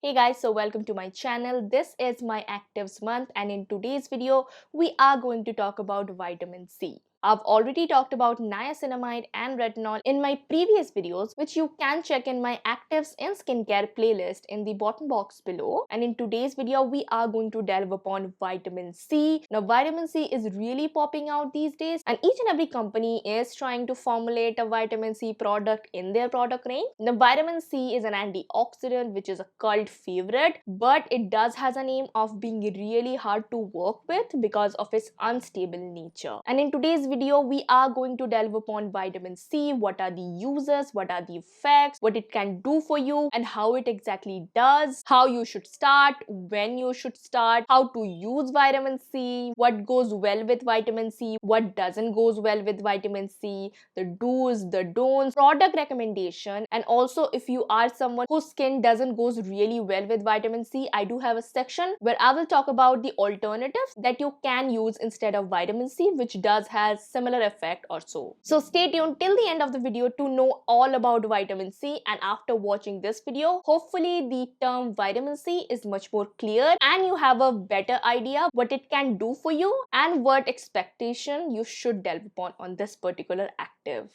Hey guys, so welcome to my channel. This is my actives month and in today's video, we are going to talk about vitamin C. I've already talked about niacinamide and retinol in my previous videos, which you can check in my actives in skincare playlist in the bottom box below. And in today's video, we are going to delve upon vitamin C. Now, vitamin C is really popping out these days and each and every company is trying to formulate a vitamin C product in their product range. Now, vitamin C is an antioxidant, which is a cult favorite, but it does has a name of being really hard to work with because of its unstable nature. And in today's video, we are going to delve upon vitamin C, what are the uses, what are the effects, what it can do for you, and how it exactly does, how you should start, when you should start, how to use vitamin C, what goes well with vitamin C, what doesn't goes well with vitamin C, the do's, the don'ts, product recommendation, and also if you are someone whose skin doesn't goes really well with vitamin C, I do have a section where I will talk about the alternatives that you can use instead of vitamin C, which does has similar effect or so. So stay tuned till the end of the video to know all about vitamin C, and after watching this video, hopefully the term vitamin C is much more clear and you have a better idea what it can do for you and what expectation you should delve upon on this particular active.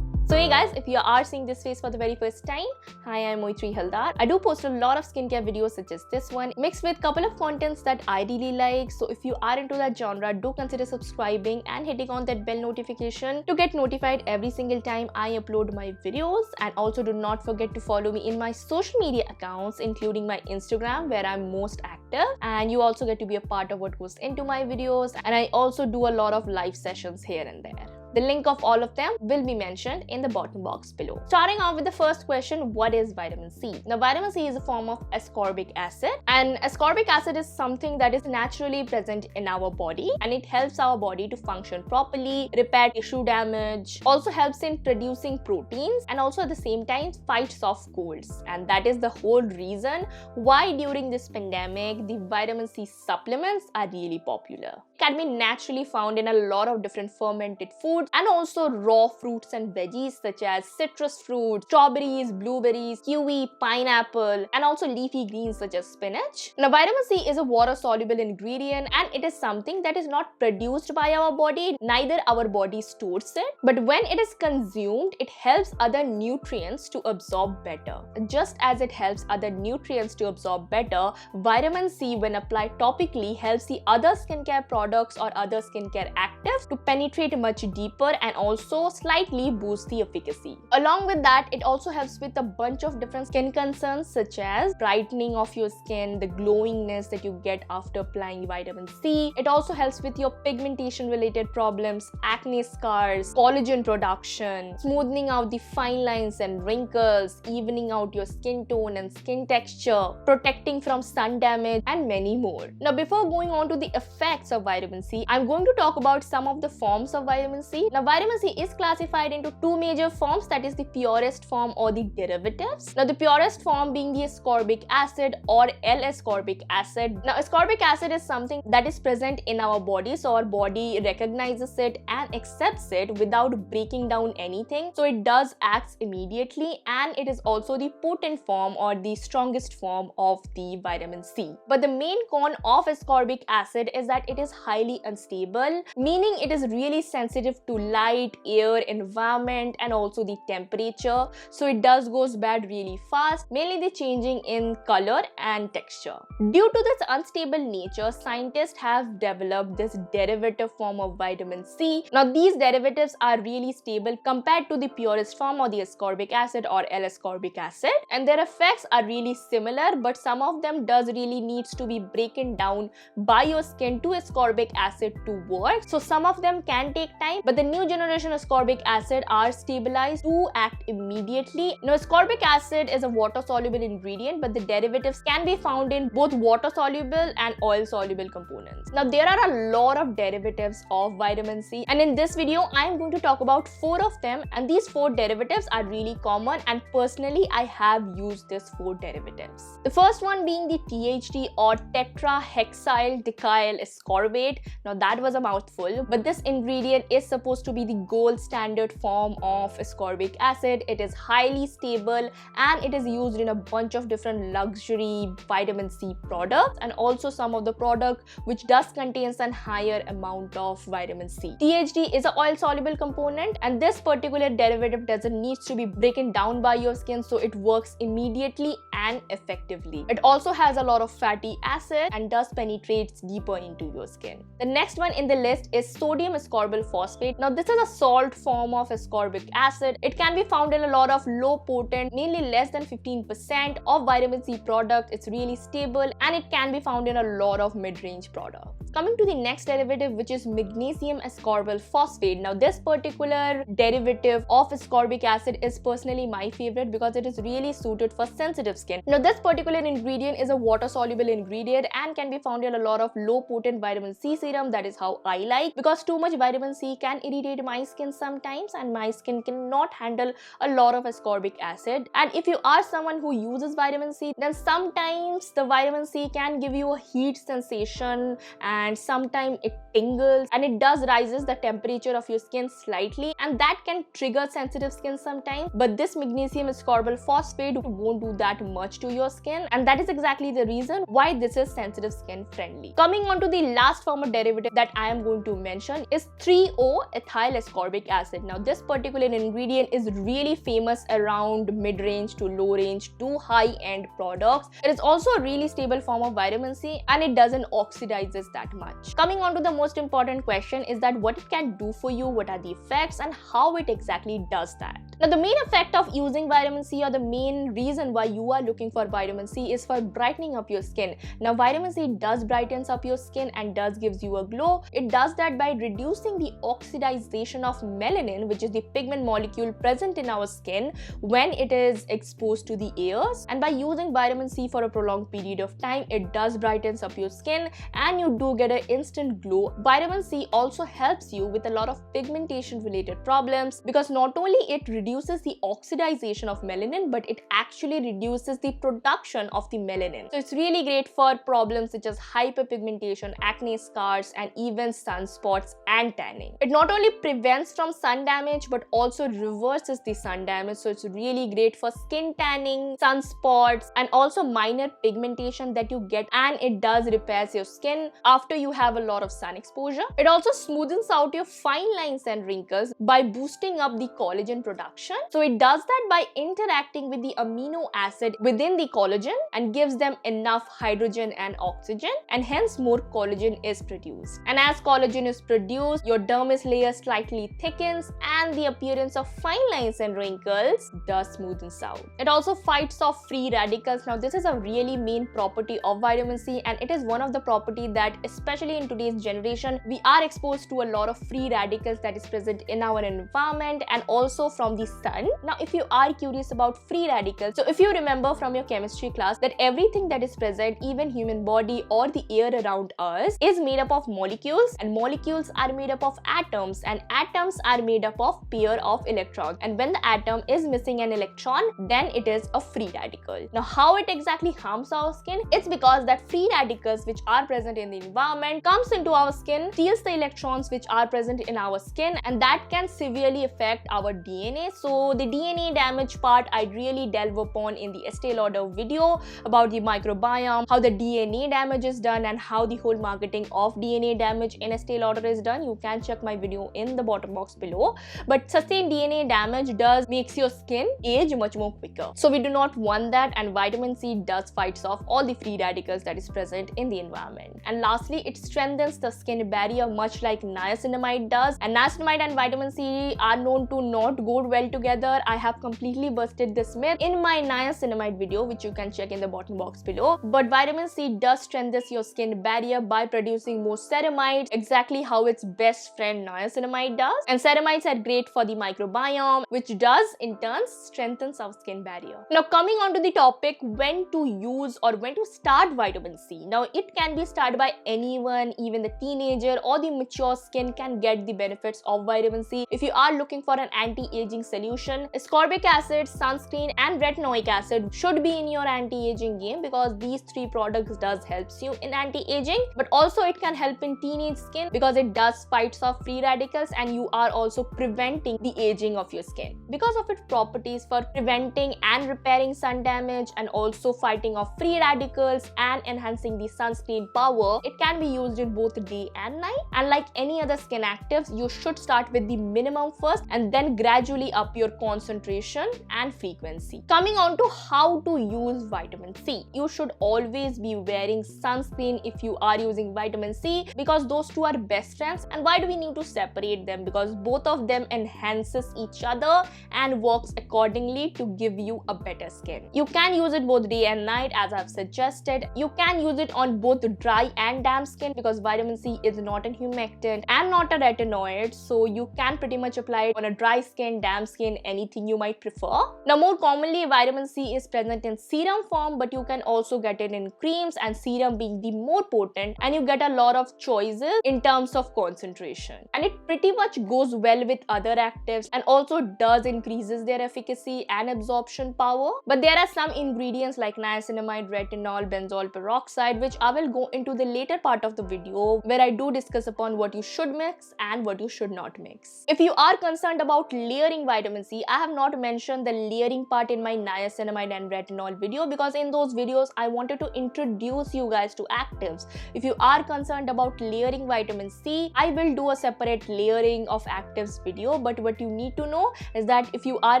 So hey guys, if you are seeing this face for the very first time, hi, I'm MAITRAYEE Halder. I do post a lot of skincare videos such as this one, mixed with a couple of contents that I really like. So if you are into that genre, do consider subscribing and hitting on that bell notification to get notified every single time I upload my videos. And also do not forget to follow me in my social media accounts, including my Instagram where I'm most active. And you also get to be a part of what goes into my videos. And I also do a lot of live sessions here and there. The link of all of them will be mentioned in the bottom box below. Starting off with the first question, what is vitamin C? Now, vitamin C is a form of ascorbic acid, and ascorbic acid is something that is naturally present in our body and it helps our body to function properly, repair tissue damage, also helps in producing proteins, and also at the same time fights off colds. And that is the whole reason why during this pandemic, the vitamin C supplements are really popular. It can be naturally found in a lot of different fermented foods and also raw fruits and veggies such as citrus fruits, strawberries, blueberries, kiwi, pineapple, and also leafy greens such as spinach. Now, vitamin C is a water-soluble ingredient and it is something that is not produced by our body, neither our body stores it, but when it is consumed, it helps other nutrients to absorb better. Just as it helps other nutrients to absorb better, vitamin C when applied topically helps the other skincare products or other skincare actives to penetrate much deeper and also slightly boost the efficacy. Along with that, it also helps with a bunch of different skin concerns such as brightening of your skin, the glowingness that you get after applying vitamin C. It also helps with your pigmentation related problems, acne scars, collagen production, smoothing out the fine lines and wrinkles, evening out your skin tone and skin texture, protecting from sun damage, and many more. Now, before going on to the effects of vitamin C, I'm going to talk about some of the forms of vitamin C. Now, vitamin C is classified into two major forms, that is the purest form or the derivatives. Now, the purest form being the ascorbic acid or L-ascorbic acid. Now, ascorbic acid is something that is present in our body, so our body recognizes it and accepts it without breaking down anything. So it does act immediately, and it is also the potent form or the strongest form of the vitamin C. But the main con of ascorbic acid is that it is highly unstable, meaning it is really sensitive to light, air, environment, and also the temperature. So it does goes bad really fast, mainly the changing in color and texture. Due to this unstable nature, scientists have developed this derivative form of vitamin C. Now, these derivatives are really stable compared to the purest form or the ascorbic acid or L-ascorbic acid, and their effects are really similar, but some of them does really needs to be broken down by your skin to ascorbic acid to work. So some of them can take time, but the new generation ascorbic acid are stabilized to act immediately. Now, ascorbic acid is a water-soluble ingredient, but the derivatives can be found in both water-soluble and oil-soluble components. Now, there are a lot of derivatives of vitamin C, and in this video, I am going to talk about 4 of them, and these 4 derivatives are really common, and personally, I have used these 4 derivatives. The first one being the THD or tetrahexyl decyl ascorbic ascorbate. Now that was a mouthful, but this ingredient is supposed to be the gold standard form of ascorbic acid. It is highly stable and it is used in a bunch of different luxury vitamin C products, and also some of the product which does contains a higher amount of vitamin C. THD is an oil soluble component, and this particular derivative doesn't need to be broken down by your skin, so it works immediately and effectively. It also has a lot of fatty acid and thus penetrates deeper into your skin. The next one in the list is sodium ascorbyl phosphate. Now this is a salt form of ascorbic acid. It can be found in a lot of low potent, mainly less than 15% of vitamin C products. It's really stable and it can be found in a lot of mid-range products. Coming to the next derivative, which is magnesium ascorbyl phosphate. Now this particular derivative of ascorbic acid is personally my favorite because it is really suited for sensitive skin. Now this particular ingredient is a water soluble ingredient and can be found in a lot of low potent vitamin C serum. That is how I like, because too much vitamin C can irritate my skin sometimes and my skin cannot handle a lot of ascorbic acid. And if you are someone who uses vitamin C, then sometimes the vitamin C can give you a heat sensation and sometimes it tingles and it does rises the temperature of your skin slightly, and that can trigger sensitive skin sometimes. But this magnesium ascorbyl phosphate won't do that much to your skin, and that is exactly the reason why this is sensitive skin friendly. Coming on to the last form of derivative that I am going to mention is 3-O-ethyl ascorbic acid. Now this particular ingredient is really famous around mid-range to low-range to high-end products. It is also a really stable form of vitamin C and it doesn't oxidizes that much. Coming on to the most important question is that what it can do for you, what are the effects and how it exactly does that. Now the main effect of using vitamin C, or the main reason why you are looking for vitamin C, is for brightening up your skin. Now vitamin C does brightens up your skin and does gives you a glow. It does that by reducing the oxidization of melanin, which is the pigment molecule present in our skin when it is exposed to the airs. And by using vitamin C for a prolonged period of time, it does brightens up your skin and you do get an instant glow. Vitamin C also helps you with a lot of pigmentation related problems, because not only it reduces the oxidization of melanin, but it actually reduces the production of the melanin. So it's really great for problems such as hyperpigmentation, acne scars, and even sunspots and tanning. It not only prevents from sun damage but also reverses the sun damage, so it's really great for skin tanning, sunspots, and also minor pigmentation that you get, and it does repairs your skin after you have a lot of sun exposure. It also smoothens out your fine lines and wrinkles by boosting up the collagen production. So it does that by interacting with the amino acid within the collagen and gives them enough hydrogen and oxygen, and hence more collagen is produced. And as collagen is produced, your dermis layer slightly thickens and the appearance of fine lines and wrinkles does smoothens out. It also fights off free radicals. Now this is a really main property of vitamin C, and it is one of the property that, especially in today's generation, we are exposed to a lot of free radicals that is present in our environment and also from the sun. Now if you are curious about free radicals, so if you remember from your chemistry class that everything that is present, even human body or the air around us, is made up of molecules, and molecules are made up of atoms, and atoms are made up of pair of electrons, and when the atom is missing an electron, then it is a free radical. Now how it exactly harms our skin? It's because that free radicals which are present in the environment comes into our skin, steals the electrons which are present in our skin, and that can severely affect our DNA. So the DNA damage part I really delve upon in the Estee Lauder video about the microbiome, how the DNA damage is done and how the whole marketing of DNA damage in Estee Lauder is done. You can check my video in the bottom box below. But sustained DNA damage makes your skin age much more quicker. So we do not want that, and vitamin C does fights off all the free radicals that is present in the environment. And lastly, it strengthens the skin barrier much like niacinamide does, and niacinamide and vitamin C are known to not go well together. I have completely busted this myth in my niacinamide video, which you can check in the bottom box below. But vitamin C does strengthen your skin barrier by producing more ceramides, exactly how its best friend niacinamide does. And ceramides are great for the microbiome, which does in turn strengthens our skin barrier. Now coming on to the topic when to use or when to start vitamin C. Now it can be started by anyone, even the teenager or the mature skin can get the benefits of vitamin C. If you are looking for an anti-aging solution. Ascorbic acid, sunscreen and retinoic acid should be in your anti-aging game because these three products does helps you in anti-aging, but also it can help in teenage skin because it does fights off free radicals and you are also preventing the aging of your skin. Because of its properties for preventing and repairing sun damage and also fighting off free radicals and enhancing the sunscreen power, it can be used in both day and night. And like any other skin actives, you should start with the minimum first and then gradually up your concentration and frequency. Coming on to how to use vitamin C. You should always be wearing sunscreen if you are using vitamin C because those two are best friends. And why do we need to separate them? Because both of them enhances each other and works accordingly to give you a better skin. You can use it both day and night as I've suggested. You can use it on both dry and damp skin because vitamin C is not a humectant and not a retinoid, so you can pretty much apply it on a dry skin, damp skin, anything you might prefer. Now more commonly vitamin C is present in serum form, but you can also get it in creams, and serum being the more potent, and you get a lot of choices in terms of concentration, and it pretty much goes well with other actives and also does increases their efficacy and absorption power. But there are some ingredients like niacinamide, retinol, benzoyl peroxide, which I will go into the later part of the video where I do discuss upon what you should mix and what you should not mix. If you are concerned about layering vitamin C, I have not mentioned the layering part in my niacinamide and retinol video because in those videos I wanted to introduce you guys to actives. If you are concerned about layering vitamin C, I will do a separate layering of actives video, but what you need to know is that if you are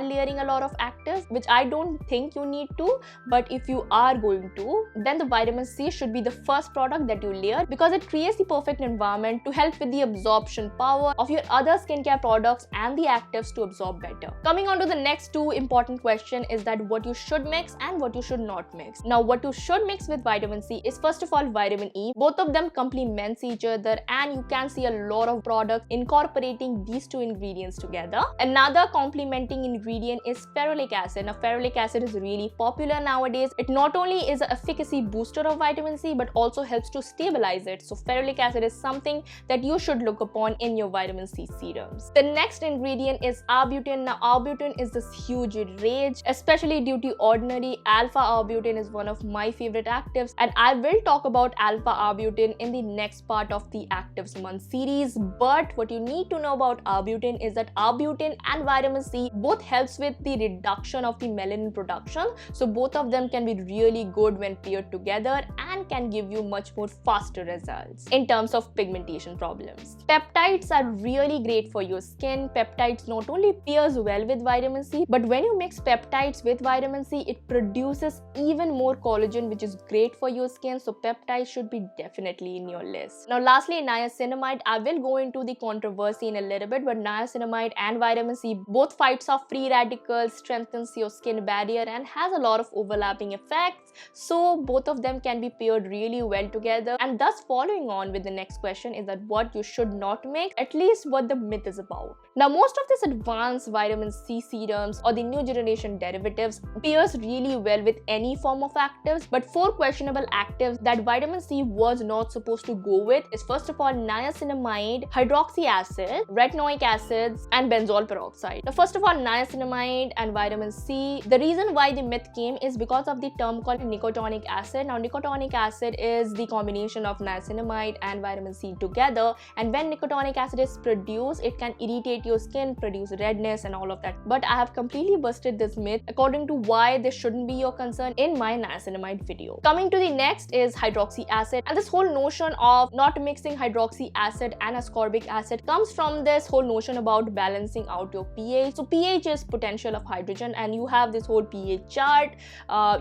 layering a lot of actives, which I don't think you need to, but if you are going to, then the vitamin C should be the first product that you layer because it creates the perfect environment to help with the absorption power of your other skincare products and the actives to absorb better. Coming on to the next two important question is that what you should mix and what you should not mix. Now what you should mix with vitamin C is first of all vitamin E. Both of them complements each other and you can see a lot of products incorporating these two ingredients together. Another complementing ingredient is ferulic acid. Now ferulic acid is really popular nowadays. It not only is an efficacy booster of vitamin C but also helps to stabilize it. So ferulic acid is something that you should look upon in your vitamin C serums. The next ingredient is arbutin. Now arbutin is this huge rage, especially due to ordinary. Alpha arbutin is one of my favorite actives and I will talk about alpha arbutin in the next part of the actives month series. But what you need to know about arbutin is that arbutin and vitamin C both helps with the reduction of the melanin production, so both of them can be really good when paired together and can give you much more faster results in terms of pigmentation problems. Peptides are really great for your skin. Peptides not only pairs well with vitamin C, but when you mix peptides with vitamin C, it produces even more collagen, which is great for your skin. So peptides should be definitely in your list. Now lastly, niacinamide. I will go into the controversy in a little bit, but niacinamide and vitamin C both fights off free radicals, strengthens your skin barrier and has a lot of overlapping effects, so both of them can be paired really well together. And thus following on with the next question is that what you should not mix, at least what the myth is about. Now most of these advanced vitamin C serums or the new generation derivatives pairs really well with any form of actives, but four questionable actives that vitamin C was not supposed to go with is first of all niacinamide, hydroxy acid, retinoic acids and benzoyl peroxide. Now first of all, niacinamide and vitamin C, the reason why the myth came is because of the term called nicotinic acid. Now nicotinic acid is the combination of niacinamide and vitamin C together, and when nicotinic acid is produced, it can irritate your skin, produce redness and all of that. But I have completely busted this myth according to why this shouldn't be your concern in my niacinamide video. Coming to the next is hydroxy acid, and this whole notion of not mixing hydroxy acid and ascorbic acid comes from this whole notion about balancing out your pH. So pH is potential of hydrogen and you have this whole pH chart.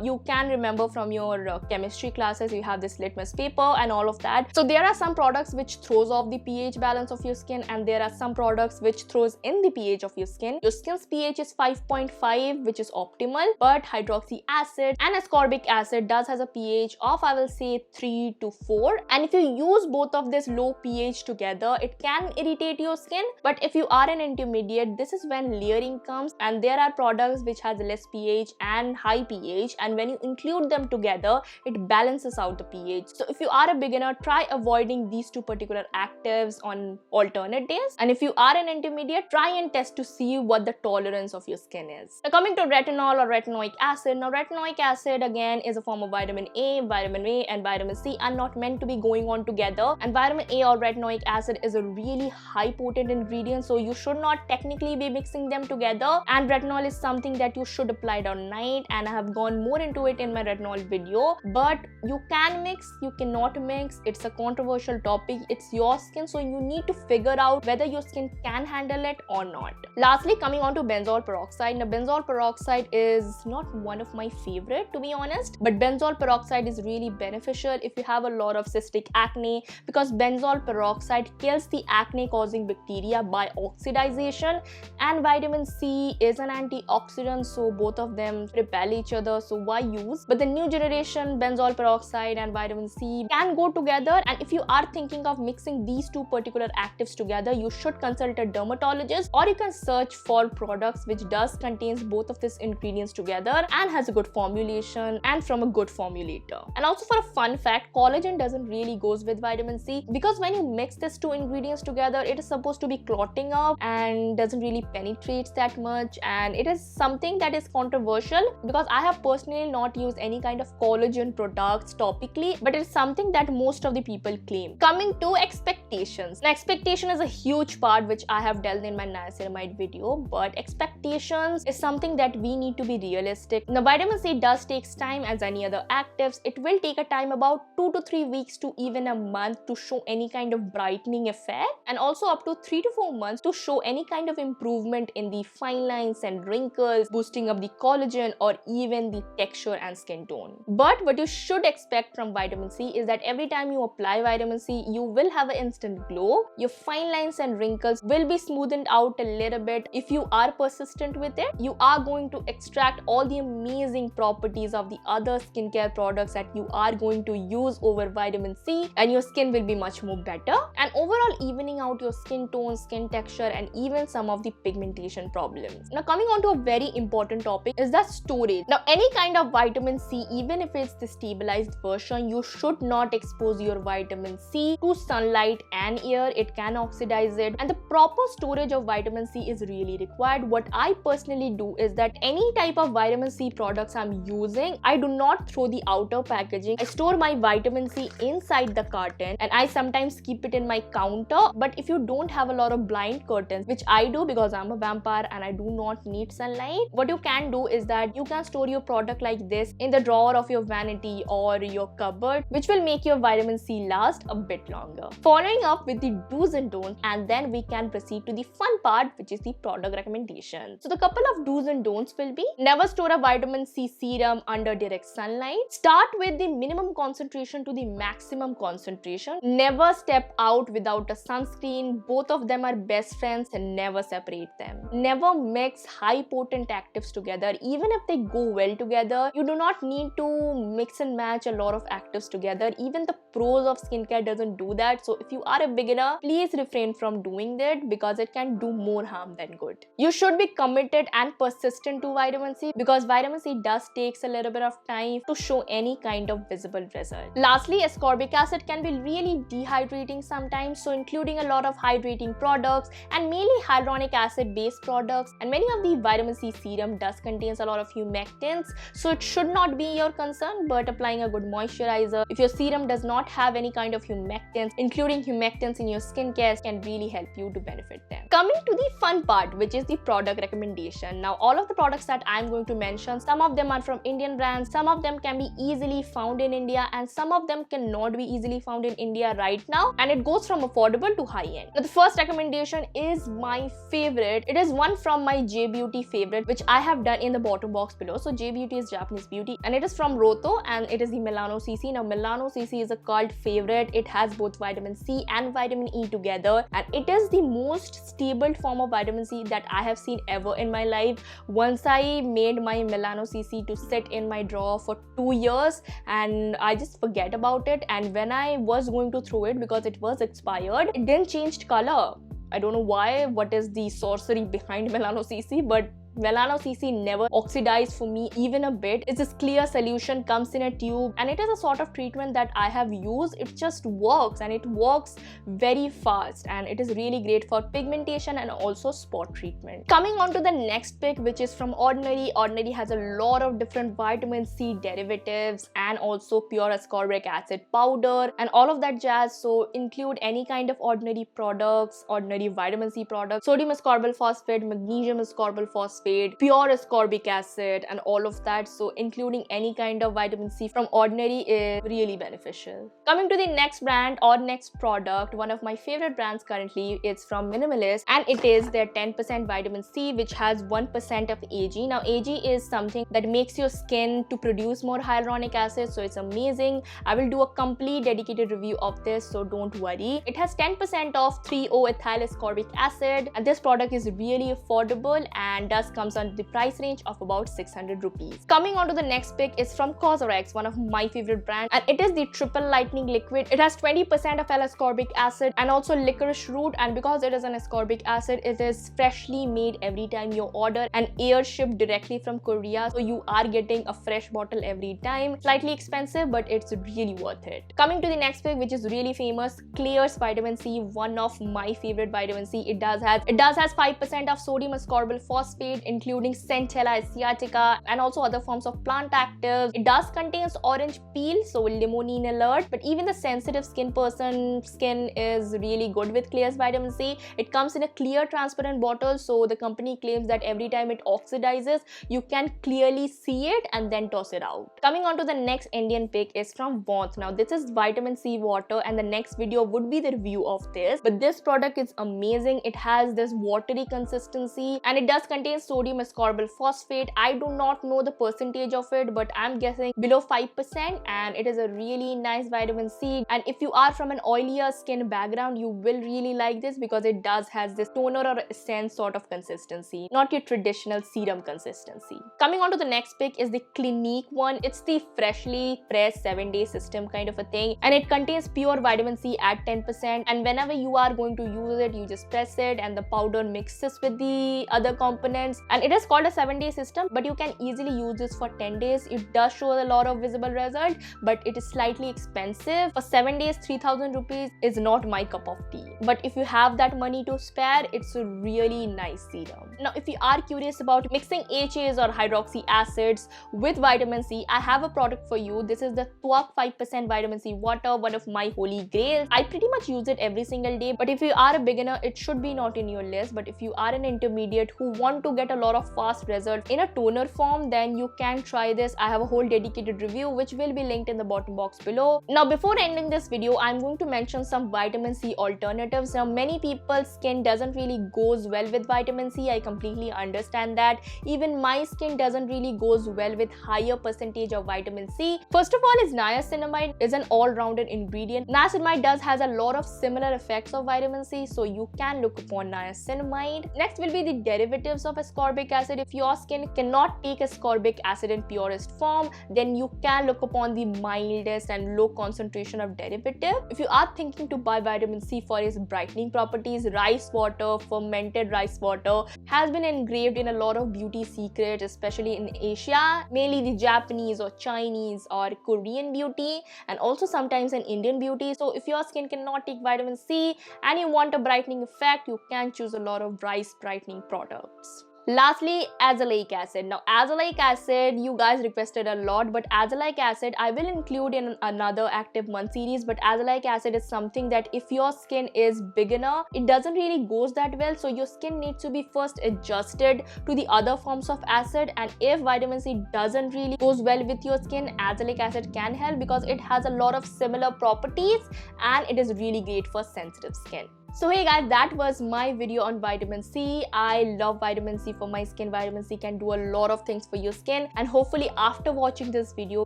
You can remember from your chemistry classes, you have this litmus paper and all of that. So there are some products which throws off the pH balance of your skin and there are some products which throws in the pH of your skin. Your skin's pH is 5.5, which is optimal, but hydroxy acid and ascorbic acid does has a pH of, I will say, 3 to 4, and if you use both of this low pH together, it can irritate your skin. But if you are an intermediate, this is when layering comes, and there are products which has less pH and high pH, and when you include them together, it balances out the pH. So if you are a beginner, try avoiding these two particular actives on alternate days, and if you are an intermediate, intermediate, try and test to see what the tolerance of your skin is. Now coming to retinol or retinoic acid. Now retinoic acid again is a form of vitamin A and vitamin C are not meant to be going on together, and vitamin A or retinoic acid is a really high potent ingredient, so you should not technically be mixing them together. And retinol is something that you should apply it on night, and I have gone more into it in my retinol video. But you can mix, you cannot mix. It's a controversial topic. It's your skin, so you need to figure out whether your skin can handle it or not. Lastly, coming on to benzoyl peroxide. Now benzoyl peroxide is not one of my favorite, to be honest, but benzoyl peroxide is really beneficial if you have a lot of cystic acne, because benzoyl peroxide kills the acne causing bacteria by oxidization, and vitamin C is an antioxidant, so both of them repel each other, so why use? But the new generation benzoyl peroxide and vitamin C can go together, and if you are thinking of mixing these two particular actives together, you should consult a dermatologist, or you can search for products which does contains both of these ingredients together and has a good formulation and from a good formulator. And also for a fun fact, collagen doesn't really goes with vitamin C, because when you mix these two ingredients together, it is supposed to be clotting up and doesn't really penetrate that much, and it is something that is controversial because I have personally not used any kind of collagen products topically, but it's something that most of the people claim. Coming to expectations. Now expectation is a huge part which I have dealt in my niacinamide video, but expectations is something that we need to be realistic. Now vitamin C does takes time as any other actives. It will take a time about 2 to 3 weeks to even a month to show any kind of brightening effect, and also up to 3 to 4 months to show any kind of improvement in the fine lines and wrinkles, boosting up the collagen or even the texture and skin tone. But what you should expect from vitamin C is that every time you apply vitamin C, you will have an instant glow. Your fine lines and wrinkles will be smoothened out a little bit. If you are persistent with it, you are going to extract all the amazing properties of the other skincare products that you are going to use over vitamin C, and your skin will be much more better, and overall evening out your skin tone, skin texture, and even some of the pigmentation problems. Now coming on to a very important topic is the storage. Now any kind of vitamin C, even if it's the stabilized version, you should not expose your vitamin C to sunlight and air. It can oxidize it, and the proper storage of vitamin C is really required. What I personally do is that any type of vitamin C products I'm using, I do not throw the outer packaging. I store my vitamin C inside the carton, and I sometimes keep it in my counter. But if you don't have a lot of blind curtains, which I do because I'm a vampire and I do not need sunlight, what you can do is that you can store your product like this in the drawer of your vanity or your cupboard, which will make your vitamin C last a bit longer. Following up with the do's and don'ts, and then we can proceed to the fun part, which is the product recommendation. So the couple of do's and don'ts will be: never store a vitamin C serum under direct sunlight. Start with the minimum concentration to the maximum concentration. Never step out without a sunscreen. Both of them are best friends, and never separate them. Never mix high potent actives together, even if they go well together. You do not need to mix and match a lot of actives together. Even the pros of skincare doesn't do that. So if you are a beginner, please refrain from doing that because it can do more harm than good. You should be committed and persistent to vitamin C, because vitamin C does takes a little bit of time to show any kind of visible result. Lastly, ascorbic acid can be really dehydrating sometimes, so including a lot of hydrating products and mainly hyaluronic acid based products, and many of the vitamin C serum does contains a lot of humectants, so it should not be your concern. But applying a good moisturizer, if your serum does not have any kind of humectants, including humectants in your skincare, can really help you to benefit them. Coming to the fun part, which is the product recommendation. Now all of the products that I'm going to mention, some of them are from Indian brands, some of them can be easily found in India, and some of them cannot be easily found in India right now, and it goes from affordable to high end. Now the first recommendation is my favorite. It is one from my J Beauty favorite, which I have done in the bottom box below. So J Beauty is Japanese beauty, and it is from Roto, and it is the Melano CC. Now Melano CC is a cult favorite. It has both vitamin C and vitamin E together, and it is the most stable form of vitamin C that I have seen ever in my life. Once I made my Melano CC to sit in my drawer for 2 years, and I just forget about it, and when I was going to throw it because it was expired, it didn't change color. I don't know why, what is the sorcery behind Melano CC, but Melano CC never oxidized for me even a bit. It's this clear solution, comes in a tube, and it is a sort of treatment that I have used. It just works, and it works very fast, and it is really great for pigmentation and also spot treatment. Coming on to the next pick, which is from Ordinary. Ordinary has a lot of different vitamin C derivatives and also pure ascorbic acid powder and all of that jazz. So include any kind of Ordinary products, Ordinary vitamin C products, sodium ascorbyl phosphate, magnesium ascorbyl phosphate, pure ascorbic acid, and all of that. So including any kind of vitamin C from Ordinary is really beneficial. Coming to the next brand or next product, one of my favorite brands currently, it's from Minimalist, and it is their 10% vitamin C, which has 1% of AG. Now AG is something that makes your skin to produce more hyaluronic acid, so it's amazing. I will do a complete dedicated review of this, so don't worry. It has 10% of 3-O-ethyl ascorbic acid, and this product is really affordable and thus comes on the price range of about 600 rupees. Coming on to the next pick is from Cosrx, one of my favorite brands, and it is the triple lightning liquid. It has 20% of L-ascorbic acid and also licorice root, and because it is an ascorbic acid, it is freshly made every time you order and air shipped directly from Korea, so you are getting a fresh bottle every time. Slightly expensive, but it's really worth it. Coming to the next pick, which is really famous, Clear's vitamin C, one of my favorite vitamin C. It does has 5% of sodium ascorbyl phosphate, including Centella asiatica and also other forms of plant actives. It does contains orange peel, so limonene alert, but even the sensitive skin person's skin is really good with Clear's vitamin C. It comes in a clear transparent bottle, so the company claims that every time it oxidizes, you can clearly see it and then toss it out. Coming on to the next Indian pick is from Warmth. Now this is vitamin C water, and the next video would be the review of this, but this product is amazing. It has this watery consistency and it does contain sodium ascorbyl phosphate. I do not know the percentage of it, but I'm guessing below 5%, and it is a really nice vitamin C. And if you are from an oilier skin background, you will really like this because it does has this toner or essence sort of consistency, not your traditional serum consistency. Coming on to the next pick is the Clinique one. It's the freshly pressed 7-day system kind of a thing, and it contains pure vitamin C at 10%, and whenever you are going to use it, you just press it and the powder mixes with the other components, and it is called a 7-day system, but you can easily use this for 10 days. It does show a lot of visible result, but it is slightly expensive. For 7 days, 3000 rupees is not my cup of tea, but if you have that money to spare, it's a really nice serum. Now if you are curious about mixing HAs or hydroxy acids with vitamin C, I have a product for you. This is the THD 5% vitamin C water, one of my holy grails. I pretty much use it every single day, but if you are a beginner, it should be not in your list. But if you are an intermediate who want to get a lot of fast results in a toner form, then you can try this. I have a whole dedicated review which will be linked in the bottom box below. Now before ending this video, I'm going to mention some vitamin C alternatives. Now many people's skin doesn't really goes well with vitamin C. I completely understand that. Even my skin doesn't really goes well with higher percentage of vitamin C. First of all is niacinamide is an all-rounded ingredient. Niacinamide does has a lot of similar effects of vitamin C, so you can look upon niacinamide. Next will be the derivatives of ascorbic acid. If your skin cannot take ascorbic acid in purest form, then you can look upon the mildest and low concentration of derivative. If you are thinking to buy vitamin C for its brightening properties, rice water, fermented rice water has been engraved in a lot of beauty secrets, especially in Asia, mainly the Japanese or Chinese or Korean beauty, and also sometimes in Indian beauty. So if your skin cannot take vitamin C and you want a brightening effect, you can choose a lot of rice brightening products. Lastly, azelaic acid. Now azelaic acid, you guys requested a lot, but azelaic acid I will include in another active month series. But azelaic acid is something that if your skin is beginner, it doesn't really goes that well, so your skin needs to be first adjusted to the other forms of acid. And if vitamin C doesn't really goes well with your skin, azelaic acid can help because it has a lot of similar properties and it is really great for sensitive skin. So hey guys, that was my video on vitamin C. I love vitamin C for my skin. Vitamin C can do a lot of things for your skin, and hopefully after watching this video,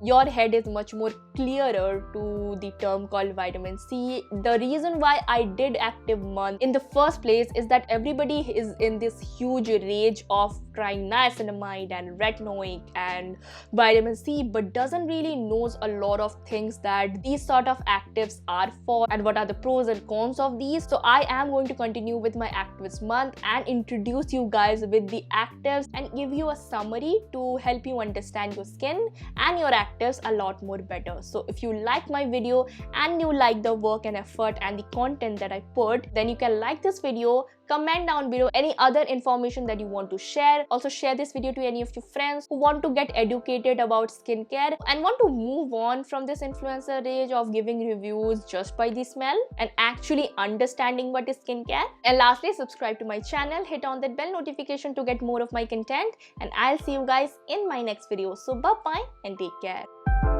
your head is much more clearer to the term called vitamin C. The reason why I did active month in the first place is that everybody is in this huge rage of trying niacinamide and retinoic and vitamin C, but doesn't really knows a lot of things that these sort of actives are for and what are the pros and cons of these. So I am going to continue with my actives month and introduce you guys with the actives and give you a summary to help you understand your skin and your actives a lot more better. So if you like my video and you like the work and effort and the content that I put, then you can like this video, comment down below any other information that you want to share. Also share this video to any of your friends who want to get educated about skincare and want to move on from this influencer age of giving reviews just by the smell and actually understanding what is skincare. And lastly, subscribe to my channel, hit on that bell notification to get more of my content, and I'll see you guys in my next video. So bye bye and take care.